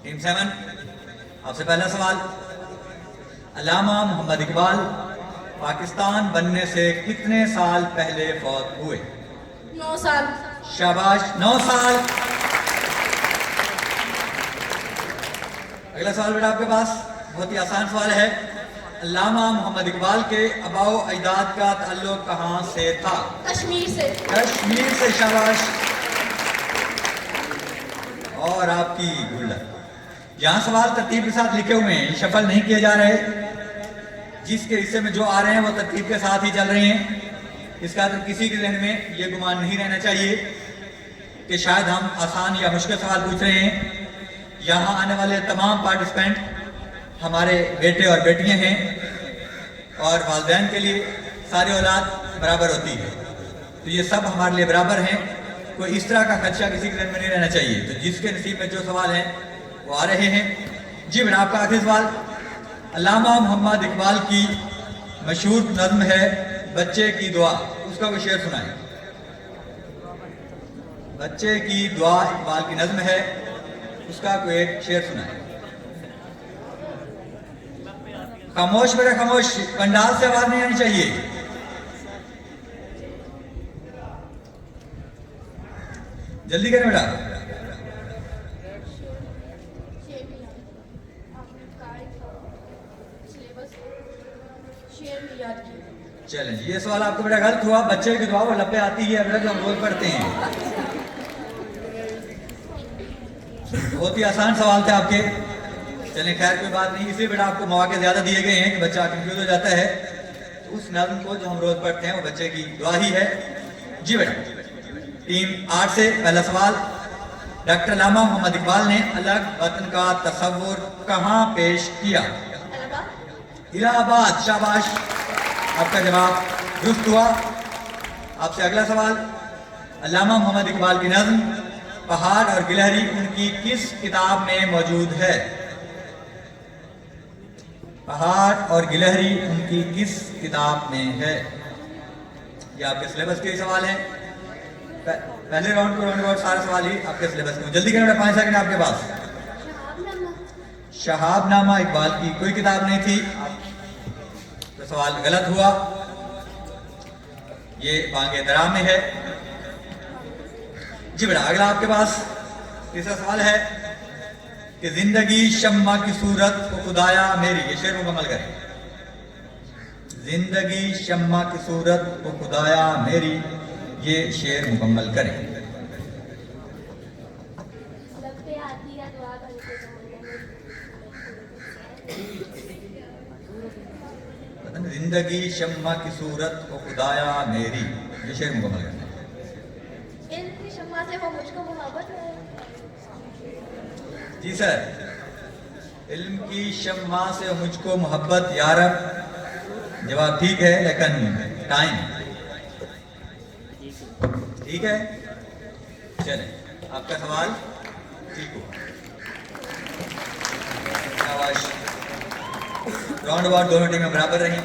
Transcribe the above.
Team 7 آپ سے پہلا سوال، علامہ محمد اقبال پاکستان بننے سے کتنے سال پہلے فوت ہوئے؟ 9 سال۔ شاباش، 9 سال۔ اگلا سوال بیٹا آپ کے پاس بہت ہی آسان سوال ہے، علامہ محمد اقبال کے آباء و اجداد کا تعلق کہاں سے تھا؟ کشمیر سے۔ کشمیر سے، شاباش۔ اور آپ کی گلت، یہاں سوال ترتیب کے ساتھ لکھے ہوئے ہیں، شفل نہیں کیے جا رہے، جس کے حصے میں جو آ رہے ہیں وہ ترتیب کے ساتھ ہی چل رہے ہیں۔ اس کا کسی کے ذہن میں یہ گمان نہیں رہنا چاہیے کہ شاید ہم آسان یا مشکل سوال پوچھ رہے ہیں۔ یہاں آنے والے تمام پارٹیسپینٹ ہمارے بیٹے اور بیٹیاں ہیں، اور والدین کے لیے ساری اولاد برابر ہوتی ہے، تو یہ سب ہمارے لیے برابر ہیں، کوئی اس طرح کا خدشہ کسی کے ذہن میں نہیں رہنا چاہیے۔ تو جس کے نصیب میں جو سوال ہیں وہ آ رہے ہیں۔ جی بیٹا آپ کا آخری سوال، علامہ محمد اقبال کی مشہور نظم ہے بچے کی دعا، اس کا کوئی شعر سنائیں۔ بچے کی دعا اقبال کی نظم ہے، اس کا کوئی ایک شعر سنائیں۔ خاموش بیٹا خاموش، پنڈال سے آواز نہیں آنی چاہیے۔ جلدی کریں بیٹا۔ چلیں جی، یہ سوال آپ کو بیٹا غلط ہوا، بچے کی دعا وہ لپے آتی ہے اب جو ہم روز پڑھتے ہیں۔ بہت ہی آسان سوال تھے آپ کے، چلیں خیر کوئی بات نہیں، اسی بیٹا آپ کو مواقع زیادہ دیے گئے ہیں کہ بچہ کنفیوز ہو جاتا ہے، تو اس نظم کو جو ہم روز پڑھتے ہیں وہ بچے کی دعا ہی ہے۔ جی بیٹا ٹیم 8 سے پہلا سوال، ڈاکٹر علامہ محمد اقبال نے الگ وطن کا تصور کہاں پیش کیا؟ الہ آباد، شاباش، آپ کا جواب درست ہوا۔ آپ سے اگلا سوال، علامہ محمد اقبال کی نظم پہاڑ اور گلہری ان کی کس کتاب میں موجود ہے؟ پہاڑ اور گلہری ان کی کس کتاب میں ہے؟ یہ آپ کے سلیبس کے سوال ہیں، پہلے راؤنڈ کو راؤنڈ سارے سوال ہی آپ کے سلیبس میں۔ جلدی کریں 5 سیکنڈ آپ کے پاس۔ شہاب نامہ اقبال کی کوئی کتاب نہیں تھی، تو سوال غلط ہوا، یہ بانگ درا میں ہے۔ جی بیٹا اگلا آپ کے پاس تیسرا سوال ہے کہ زندگی شمع کی صورت کو خدایا میری، یہ شعر مکمل کریں۔ زندگی شمع کی صورت کو خدایا میری، یہ شعر مکمل کریں۔ زندگی شمع کی صورت کو خدایا میری، یہ شعر مکمل کریں۔ علم کی شمع سے وہ مجھ کو محبت ہے۔ جی سر، علم کی شمع سے مجھ کو محبت یارب، جواب ٹھیک ہے لیکن ٹائم ٹھیک ہے۔ چلیں آپ کا سوال ٹھیک ہوا، شاباش۔ راؤنڈ اباؤٹ دونوں ٹیمیں برابر رہیں۔